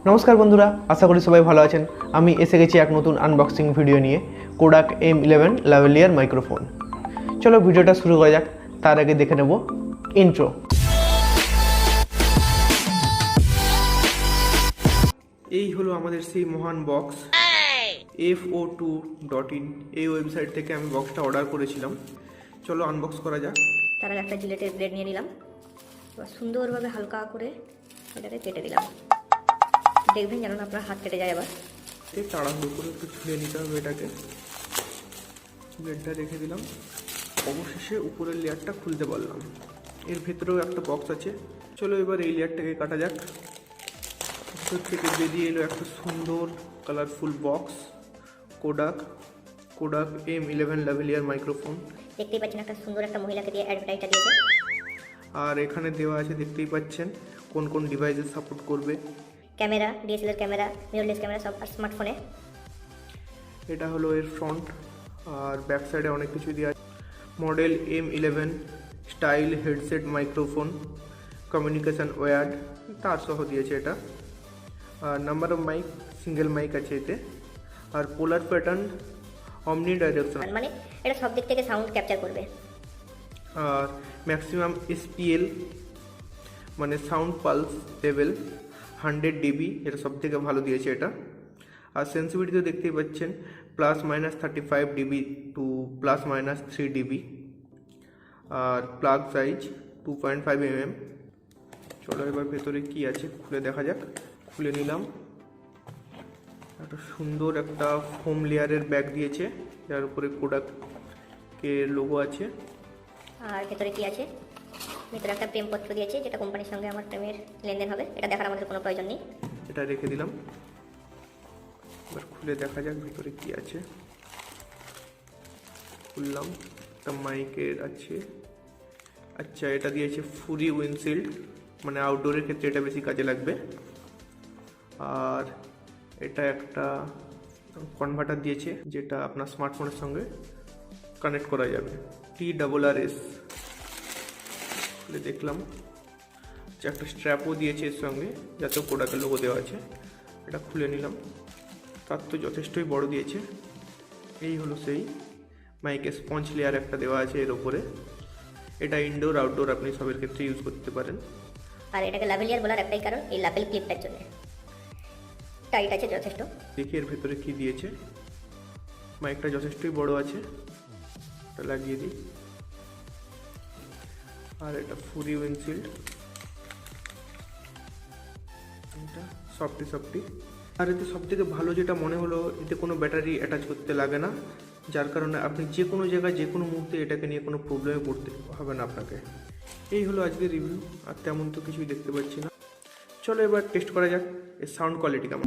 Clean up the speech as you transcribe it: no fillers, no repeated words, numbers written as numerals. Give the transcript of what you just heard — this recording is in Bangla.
নমস্কার বন্ধুরা, আশা করি সবাই ভালো আছেন। আমি এসে গেছি এক নতুন আনবক্সিং ভিডিও নিয়ে, কোডাক M11 lavaliere মাইক্রোফোন। চলো ভিডিওটা শুরু করা যাক। তার আগে দেখে নেব ইন্ট্রো। এই হলো আমাদের সেই মহান বক্স fo2.in। এই ওয়েবসাইট থেকে আমি বক্সটা অর্ডার করেছিলাম। চলো আনবক্স করা যাক। তার আগে একটা জিলেটের ব্লেড নিয়ে নিলাম, এবার সুন্দরভাবে হালকা করে এটাকে কেটে দিলাম। দেখবেন যেন না আপনার হাত কেটে যায়। আবার তাড়াহুড়ো করে একটু ছুঁড়ে নিতে হবে এটাকে। ব্লেডটা রেখে দিলাম। অবশেষে উপরের লেয়ারটা খুলতে পারলাম। এর ভেতরেও একটা বক্স আছে। চলো এবার এই লেয়ারটাকে কাটা যাক। ভিতর থেকে বেরিয়ে এলো একটা সুন্দর colourful box, Kodak M11 lavaliere microphone. দেখতেই পাচ্ছেন একটা সুন্দর একটা মহিলাকে দিয়ে অ্যাডভার্টাইজটা দিয়েছে। আর এখানে দেওয়া আছে, দেখতেই পাচ্ছেন কোন কোন ডিভাইসে সাপোর্ট করবে। Camera, DSLR camera, mirrorless camera, সব আর স্মার্টফোনে। এটা হলো এর ফ্রন্ট, আর ব্যাক সাইডে অনেক কিছু দেওয়া আছে। Model M11, style headset microphone, communication wired তার সহ দিয়েছে এটা। আর number of mic, single mic আছে এতে। আর পোলার প্যাটার্ন, অমনি ডাইরেকশন, মানে এটা সব দিক থেকে সাউন্ড ক্যাপচার করবে। আর ম্যাক্সিমাম SPL মানে সাউন্ড পালস লেভেল 100 dB, এটা সব থেকে ভালো দিয়েছে এটা। আর সেন্সিটিভিটি তো দেখতেই পাচ্ছেন, ±35 dB টু ±3 dB। আর প্লাগ সাইজ 2.5 mm। চলো এবার ভেতরে কি আছে খুলে দেখা যাক। খুলে নিলাম। একটা সুন্দর একটা ফোম লেয়ারের ব্যাগ দিয়েছে, যার উপরে কোডাকের লোগো আছে। আর ভেতরে কি আছে? ভেতরে একটা প্রেমপত্র দিয়েছে, যেটা কোম্পানির সঙ্গে আমার প্রেমের লেনদেন হবে। এটা দেখার আমাদের কোনো প্রয়োজন নেই। এটা রেখে দিলাম। এবার খুলে দেখা যাক ভেতরে কি আছে। খুললাম। একটা মাইকের আছে। আচ্ছা, এটা দিয়েছে ফুরি উইন্ডশিল্ড, মানে আউটডোরের ক্ষেত্রে এটা বেশি কাজে লাগবে। আর এটা একটা কনভার্টার দিয়েছে, যেটা আপনার স্মার্টফোনের সঙ্গে কানেক্ট করা যাবে। TRRS খুলে দেখলাম। আচ্ছা, একটা স্ট্র্যাপও দিয়েছে এর সঙ্গে, যাতে কোডাকের লোগো দেওয়া আছে। এটা খুলে নিলাম। তার তো যথেষ্টই বড় দিয়েছে। এই হলো সেই মাইকের স্পঞ্জ লেয়ার একটা দেওয়া আছে এর ওপরে। এটা ইনডোর আউটডোর আপনি সবের ক্ষেত্রে ইউজ করতে পারেন। আর এটাকে ল্যাভেলিয়ার বলার একটাই কারণ, এই ল্যাপেল ক্লিপটার জন্য। টাইট আছে যথেষ্ট। দেখি এর ভেতরে কি দিয়েছে। মাইকটা যথেষ্টই বড় আছে, এটা লাগিয়ে দিই। আর এটা ফুরি উইন্ডশিল্ড, এটা সফটি। আর এতে সবথেকে ভালো যেটা মনে হলো, এতে কোনো ব্যাটারি অ্যাটাচ করতে লাগে না, যার কারণে আপনি যে কোনো জায়গায় যে কোনো মুহূর্তে এটাকে নিয়ে কোনো প্রবলেমে পড়তে হবে না আপনাকে। এই হলো আজকের রিভিউ। আর তেমন তো কিছুই দেখতে পাচ্ছি না। চলো এবার টেস্ট করা যাক এর সাউন্ড কোয়ালিটি কেমন।